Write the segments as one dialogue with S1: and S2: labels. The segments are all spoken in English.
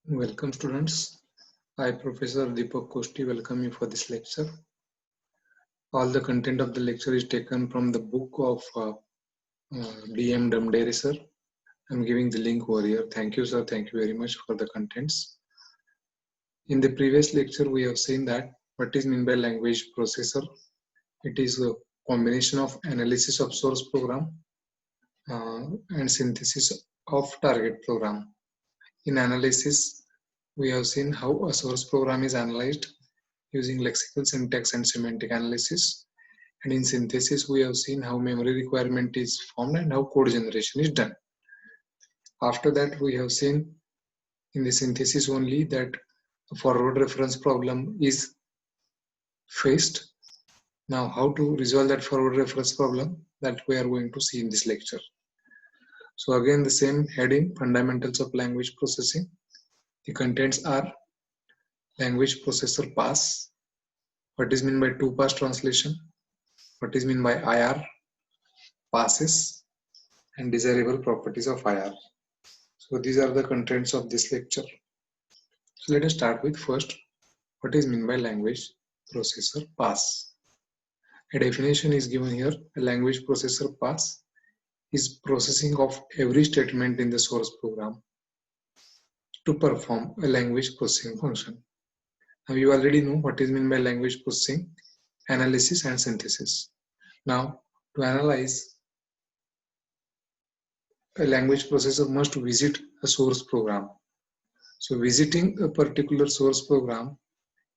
S1: Welcome students. I Professor Deepak Kosti welcome you for this lecture. All the content of the lecture is taken from the book of DM Damdare sir. I'm giving the link over here. Thank you sir. Thank you very much for the contents. In the previous lecture we have seen that what is meant by language processor. It is a combination of analysis of source program and synthesis of target program. In analysis we have seen how a source program is analyzed using lexical syntax and semantic analysis. And in synthesis, we have seen how memory requirement is formed and how code generation is done. After that, we have seen in the synthesis only that a forward reference problem is faced. Now, how to resolve that forward reference problem, that we are going to see in this lecture. So again, the same heading, fundamentals of language processing. The contents are language processor pass. What is meant by two-pass translation? What is meant by IR, passes, and desirable properties of IR. So these are the contents of this lecture. So let us start with first, what is meant by language processor pass. A definition is given here. A language processor pass is processing of every statement in the source program to perform a language processing function. Now you already know what is meant by language processing, analysis and synthesis. Now to analyze, a language processor must visit a source program. So visiting a particular source program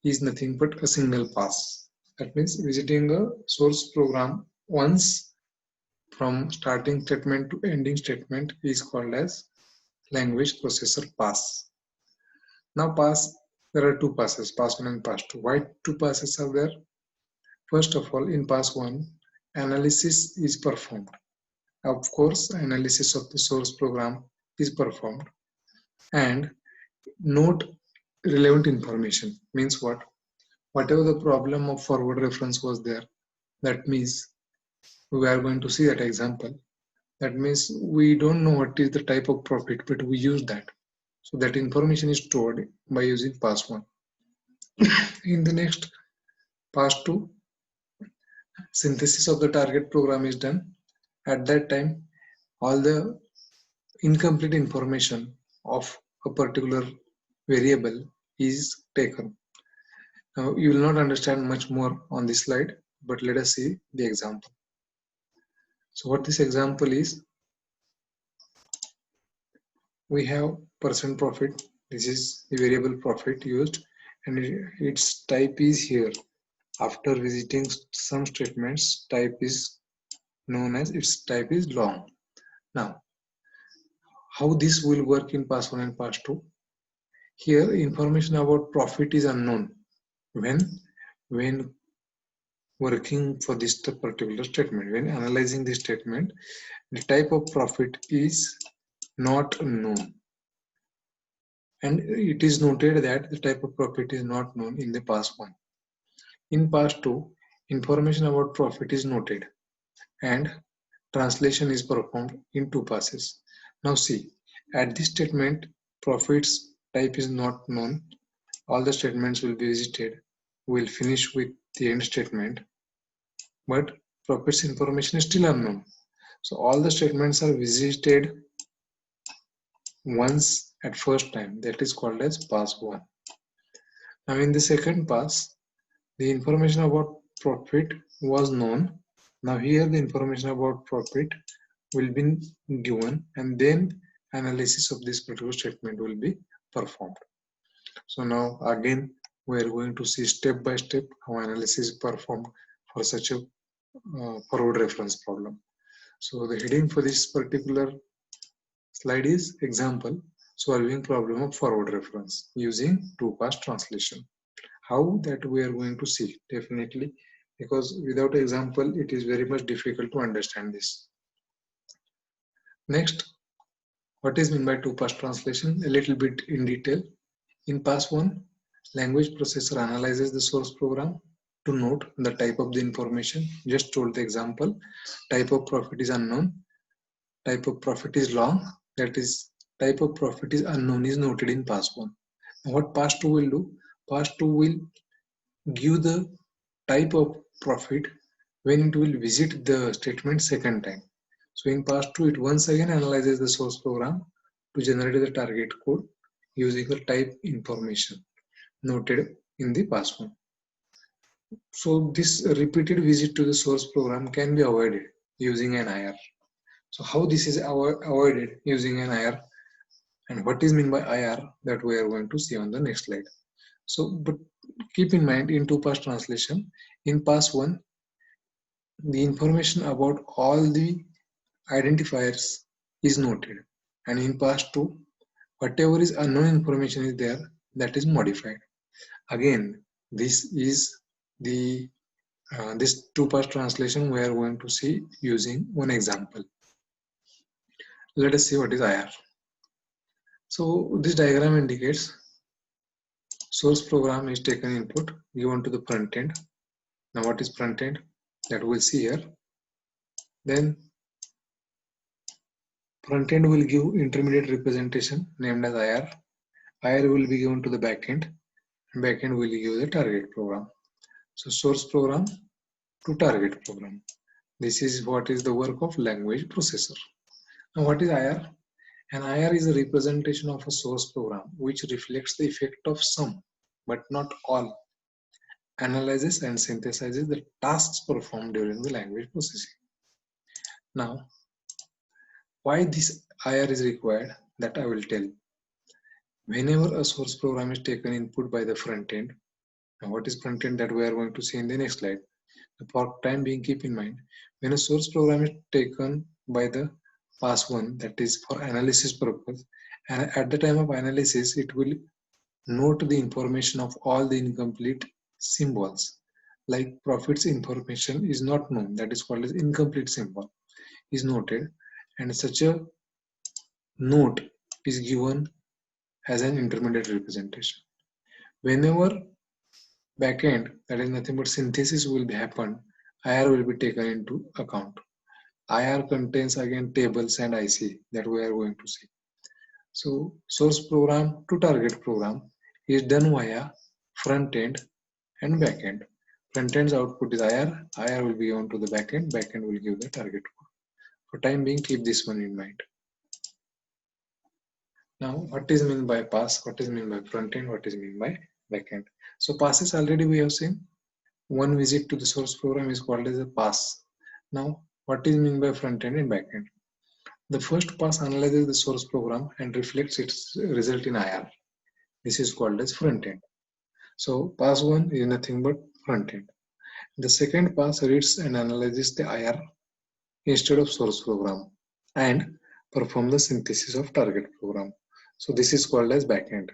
S1: is nothing but a single pass. That means visiting a source program once from starting statement to ending statement is called as language processor pass. Now pass, there are two passes, pass 1 and pass 2. Why two passes are there? First of all, in pass 1, analysis is performed. Of course, analysis of the source program is performed. And note relevant information means what? Whatever the problem of forward reference was there, that means we are going to see that example. That means we don't know what is the type of profit, but we use that. So that information is stored by using pass 1. In the next pass 2, synthesis of the target program is done. At that time, all the incomplete information of a particular variable is taken. Now you will not understand much more on this slide, but let us see the example. So what this example is, we have percent profit. This is the variable profit used, and its type is here. After visiting some statements, type is known as its type is long. Now, how this will work in pass 1 and pass 2? Here, information about profit is unknown. When working for this particular statement, when analyzing this statement, the type of profit is not known. And it is noted that the type of profit is not known in the pass 1. In pass 2, information about profit is noted and translation is performed in two passes. Now see, at this statement, profits type is not known. All the statements will be visited. We will finish with the end statement, but profits information is still unknown. So all the statements are visited once at first time. That is called as pass 1. Now in the second pass, the information about profit was known. Now here the information about profit will be given, and then analysis of this particular statement will be performed. So now again we are going to see step by step how analysis is performed for such a forward reference problem. So the heading for this particular slide is example, solving problem of forward reference using two-pass translation. How that we are going to see definitely, because without example it is very much difficult to understand this. Next, what is meant by two-pass translation? A little bit in detail. In pass 1, language processor analyzes the source program to note the type of the information. Just told the example, type of profit is unknown, type of profit is long, that is type of profit is unknown is noted in pass1. What pass2 will do? Pass2 will give the type of profit when it will visit the statement second time. So in pass2, it once again analyzes the source program to generate the target code using the type information noted in the pass1. So this repeated visit to the source program can be avoided using an IR. So how this is avoided using an IR and what is meant by IR, that we are going to see on the next slide. So, but keep in mind in two pass translation, in pass 1, the information about all the identifiers is noted, and in pass 2, whatever is unknown information is there, that is modified. Again, this is the this two pass translation we are going to see using one example. Let us see what is IR. So this diagram indicates source program is taken input given to the front end. Now what is front end? That we'll see here. Then front end will give intermediate representation named as IR. IR will be given to the back end, and back end will give the target program. So source program to target program. This is what is the work of language processor. Now what is IR? An IR is a representation of a source program which reflects the effect of some, but not all, analyzes and synthesizes the tasks performed during the language processing. Now, why this IR is required, that I will tell. Whenever a source program is taken input by the front end, now what is front end, that we are going to see in the next slide. For time being, keep in mind, when a source program is taken by the pass 1, that is for analysis purpose, and at the time of analysis, it will note the information of all the incomplete symbols. Like profits information is not known, that is called as incomplete symbol, is noted, and such a note is given as an intermediate representation. Whenever backend, that is nothing but synthesis will be happen, IR will be taken into account. IR contains again tables and IC that we are going to see. So source program to target program is done via front end and back end. Front end's output is IR, IR will be given to the back end will give the target code. For time being, keep this one in mind. Now, what is meant by pass, what is meant by front end, what is meant by back end. So passes already we have seen. One visit to the source program is called as a pass. Now, what is meant by front end and back end? The first pass analyzes the source program and reflects its result in IR. This is called as front end. So pass 1 is nothing but front end. The second pass reads and analyzes the IR instead of source program and perform the synthesis of target program. So this is called as back end.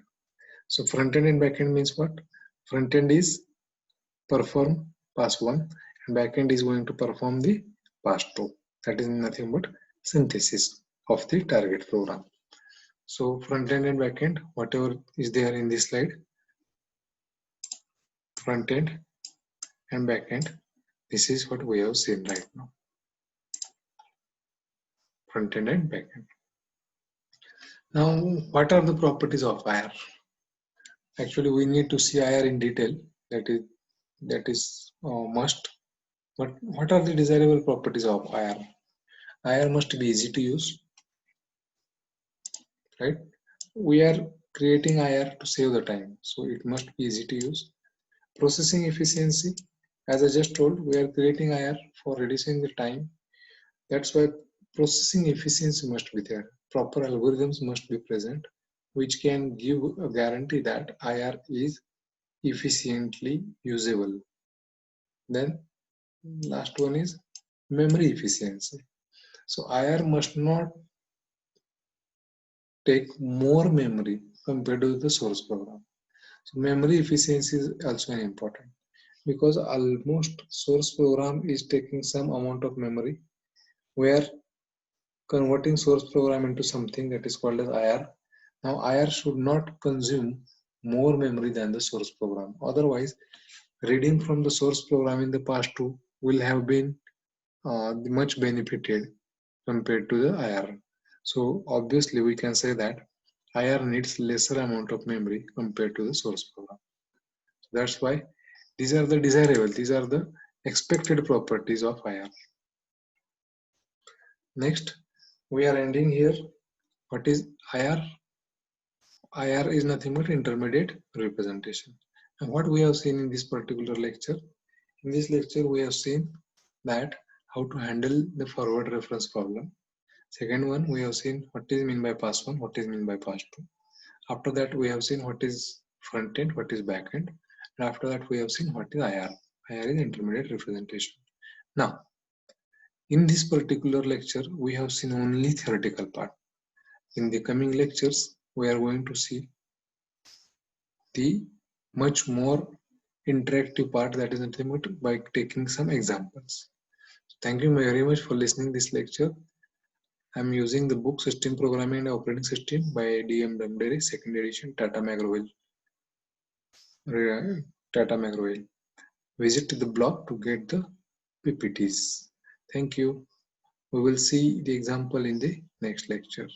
S1: So front end and back end means what? Front end is perform pass 1 and back end is going to perform the pass 2. That is nothing but synthesis of the target program. So front end and back end, whatever is there in this slide, front end and back end, this is what we have seen right now. Front end and back end. Now, what are the properties of IR? Actually, we need to see IR in detail. That is must. But what are the desirable properties of IR? IR must be easy to use, right? We are creating IR to save the time, so it must be easy to use. Processing efficiency, as I just told, we are creating IR for reducing the time. That's why processing efficiency must be there. Proper algorithms must be present, which can give a guarantee that IR is efficiently usable. Then last one is memory efficiency. So IR must not take more memory compared to the source program. So memory efficiency is also an important, because almost source program is taking some amount of memory. We are converting source program into something that is called as IR. Now IR should not consume more memory than the source program. Otherwise, reading from the source program in the past two will have been much benefited compared to the IR. So obviously we can say that IR needs lesser amount of memory compared to the source program. That's why these are the desirable, these are the expected properties of IR. Next, we are ending here. What is IR? IR is nothing but intermediate representation. And what we have seen in this particular lecture, in this lecture we have seen that how to handle the forward reference problem. Second one, we have seen what is mean by pass 1, what is mean by pass 2. After that, we have seen what is front end, what is back end. And after that, we have seen what is IR. IR is intermediate representation. Now, in this particular lecture, we have seen only theoretical part. In the coming lectures, we are going to see the much more interactive part, that is nothing but by taking some examples. Thank you very much for listening this lecture. I am using the book System Programming and Operating System by D.M. Damdare, second edition, Tata McGraw-Hill. Tata McGraw-Hill. Visit the blog to get the PPTs. Thank you. We will see the example in the next lecture.